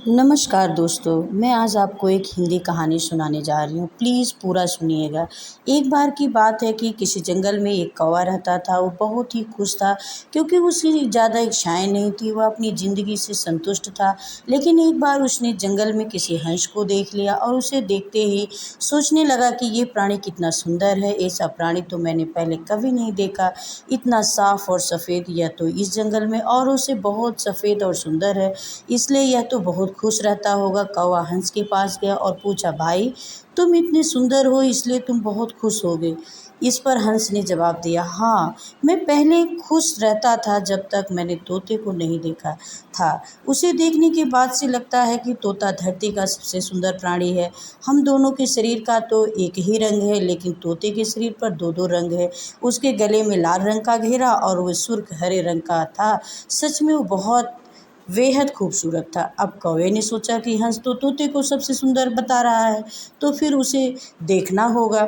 नमस्कार दोस्तों, मैं आज आपको एक हिंदी कहानी सुनाने जा रही हूँ। प्लीज़ पूरा सुनिएगा। एक बार की बात है कि किसी जंगल में एक कौवा रहता था। वो बहुत ही खुश था क्योंकि उसकी ज़्यादा इच्छाएं नहीं थी। वह अपनी ज़िंदगी से संतुष्ट था। लेकिन एक बार उसने जंगल में किसी हंस को देख लिया और उसे देखते ही सोचने लगा कि ये प्राणी कितना सुंदर है। ऐसा प्राणी तो मैंने पहले कभी नहीं देखा। इतना साफ और सफ़ेद यह तो इस जंगल में औरों से बहुत सफ़ेद और सुंदर है, इसलिए यह तो बहुत खुश रहता होगा। कौवा हंस के पास गया और पूछा, भाई तुम इतने सुंदर हो इसलिए तुम बहुत खुश होगे। इस पर हंस ने जवाब दिया, हाँ, मैं पहले खुश रहता था जब तक मैंने तोते को नहीं देखा था। उसे देखने के बाद से लगता है कि तोता धरती का सबसे सुंदर प्राणी है। हम दोनों के शरीर का तो एक ही रंग है, लेकिन तोते के शरीर पर दो दो रंग है। उसके गले में लाल रंग का घेरा और वह सुर्ख हरे रंग का था। सच में वो बहुत बेहद खूबसूरत था। अब कौवे ने सोचा कि हंस तो तोते को सबसे सुंदर बता रहा है, तो फिर उसे देखना होगा।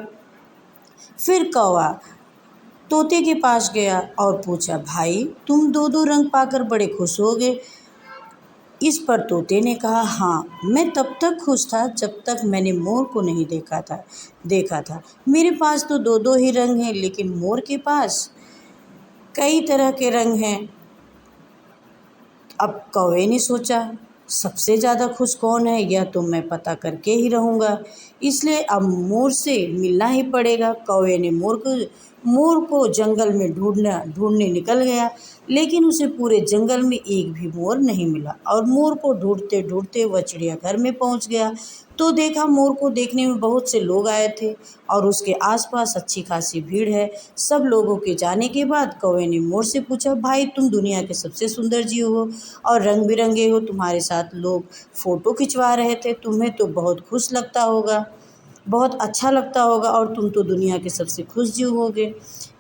फिर कौवा तोते के पास गया और पूछा, भाई तुम दो दो रंग पाकर बड़े खुश होगे। इस पर तोते ने कहा, हाँ, मैं तब तक खुश था जब तक मैंने मोर को नहीं देखा था। मेरे पास तो दो दो ही रंग हैं, लेकिन मोर के पास कई तरह के रंग हैं। अब कौवे ने सोचा, सबसे ज़्यादा खुश कौन है यह तो मैं पता करके ही रहूँगा, इसलिए अब मोर से मिलना ही पड़ेगा। कौवे ने मोर को जंगल में ढूंढने निकल गया, लेकिन उसे पूरे जंगल में एक भी मोर नहीं मिला। और मोर को ढूंढते ढूंढते वह चिड़ियाघर में पहुंच गया तो देखा मोर को देखने में बहुत से लोग आए थे और उसके आसपास अच्छी खासी भीड़ है। सब लोगों के जाने के बाद कौवे ने मोर से पूछा, भाई तुम दुनिया के सबसे सुंदर जीव हो और रंग बिरंगे हो, तुम्हारे साथ लोग फ़ोटो खिंचवा रहे थे, तुम्हें तो बहुत खुश लगता होगा, बहुत अच्छा लगता होगा और तुम तो दुनिया के सबसे खुश जीव होगे।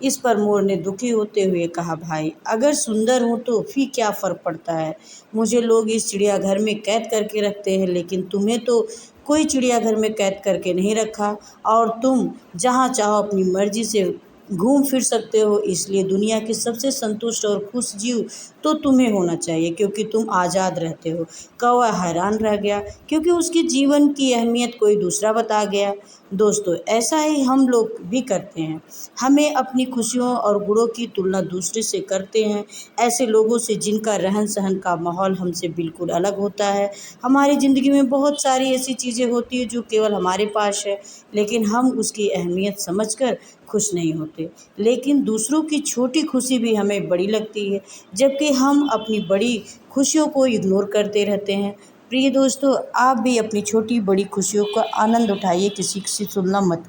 इस पर मोर ने दुखी होते हुए कहा, भाई अगर सुंदर हूँ तो फिर क्या फ़र्क पड़ता है। मुझे लोग इस चिड़ियाघर में कैद करके रखते हैं, लेकिन तुम्हें तो कोई चिड़ियाघर में कैद करके नहीं रखा और तुम जहाँ चाहो अपनी मर्जी से घूम फिर सकते हो। इसलिए दुनिया के सबसे संतुष्ट और खुश जीव तो तुम्हें होना चाहिए, क्योंकि तुम आज़ाद रहते हो। कौवा हैरान रह गया क्योंकि उसके जीवन की अहमियत कोई दूसरा बता गया। दोस्तों, ऐसा ही हम लोग भी करते हैं। हमें अपनी खुशियों और गुणों की तुलना दूसरे से करते हैं, ऐसे लोगों से जिनका रहन सहन का माहौल हमसे बिल्कुल अलग होता है। हमारी ज़िंदगी में बहुत सारी ऐसी चीज़ें होती हैं जो केवल हमारे पास है, लेकिन हम उसकी अहमियत समझकर खुश नहीं होते। लेकिन दूसरों की छोटी खुशी भी हमें बड़ी लगती है, जबकि हम अपनी बड़ी खुशियों को इग्नोर करते रहते हैं। प्रिय दोस्तों, आप भी अपनी छोटी बड़ी खुशियों का आनंद उठाइए, किसी से तुलना मत